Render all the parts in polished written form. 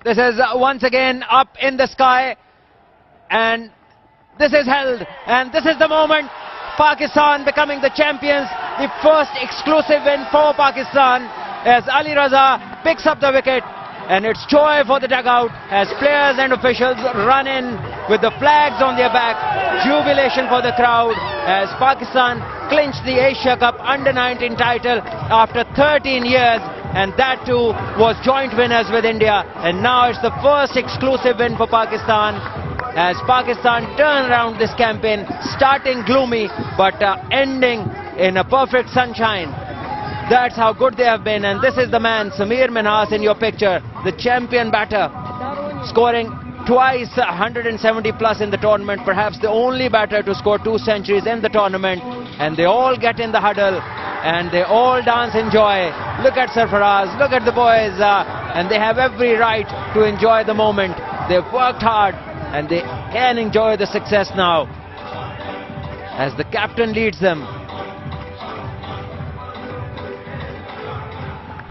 This is once again up in the sky, and this is held, and this is the moment. Pakistan becoming the champions, the first exclusive win for Pakistan as Ali Raza picks up the wicket, and it's joy for the dugout as players and officials run in with the flags on their back. Jubilation for the crowd as Pakistan clinched the Asia Cup Under-19 title after 13 years, and that too was joint winners with India. And now it's the first exclusive win for Pakistan as Pakistan turn around this campaign, starting gloomy but ending in a perfect sunshine. That's how good they have been. And this is the man, Sameer Minhas, in your picture, the champion batter, scoring twice 170 plus in the tournament, perhaps the only batter to score 2 centuries in the tournament. And they all get in the huddle and they all dance in joy. Look at Sarfaraz, look at the boys, and they have every right to enjoy the moment. They've worked hard and they can enjoy the success now as the captain leads them.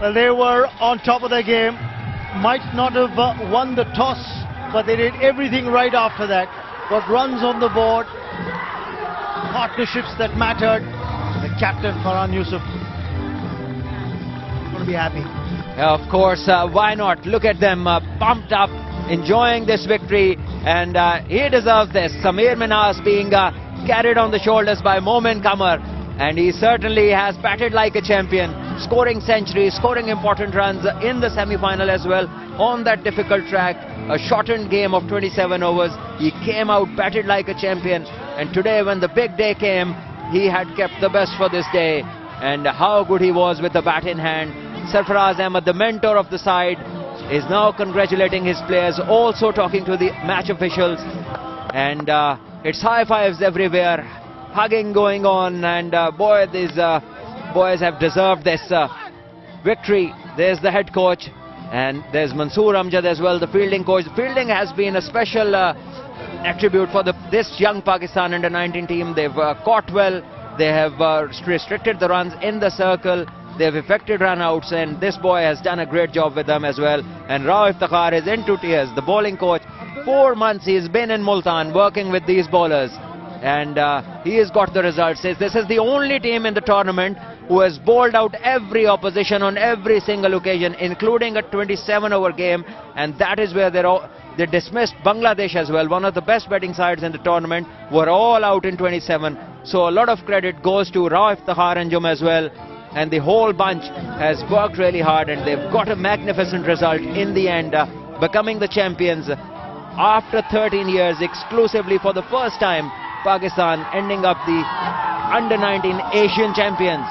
Well, they were on top of their game, might not have won the toss, but they did everything right after that. Got runs on the board, partnerships that mattered. The captain, Farhan Yusuf, going to be happy. Of course, why not? Look at them, pumped up, enjoying this victory, and he deserves this. Sameer Minhas being carried on the shoulders by Momin Qamar, and he certainly has batted like a champion, scoring centuries, scoring important runs in the semi-final as well on that difficult track. A shortened game of 27 overs. He came out, batted like a champion, and today when the big day came, he had kept the best for this day. And how good he was with the bat in hand. Sarfaraz Ahmed, the mentor of the side, is now congratulating his players, also talking to the match officials, and it's high fives everywhere, hugging going on, and boy, these boys have deserved this victory. There's the head coach, and there's Mansoor Amjad as well, the fielding coach. Fielding has been a special attribute for this young Pakistan Under-19 team. They've caught well, they have restricted the runs in the circle, they've effected run-outs, and this boy has done a great job with them as well. And Rao Iftikhar is into tears, the bowling coach. 4 months he's been in Multan working with these bowlers, and he has got the results. This is the only team in the tournament who has bowled out every opposition on every single occasion, including a 27-over game, and that is where they dismissed Bangladesh as well, one of the best batting sides in the tournament, were all out in 27. So a lot of credit goes to Rao Iftikhar and Jum as well. And the whole bunch has worked really hard, and they've got a magnificent result in the end, becoming the champions after 13 years, exclusively for the first time. Pakistan ending up the Under-19 Asian champions.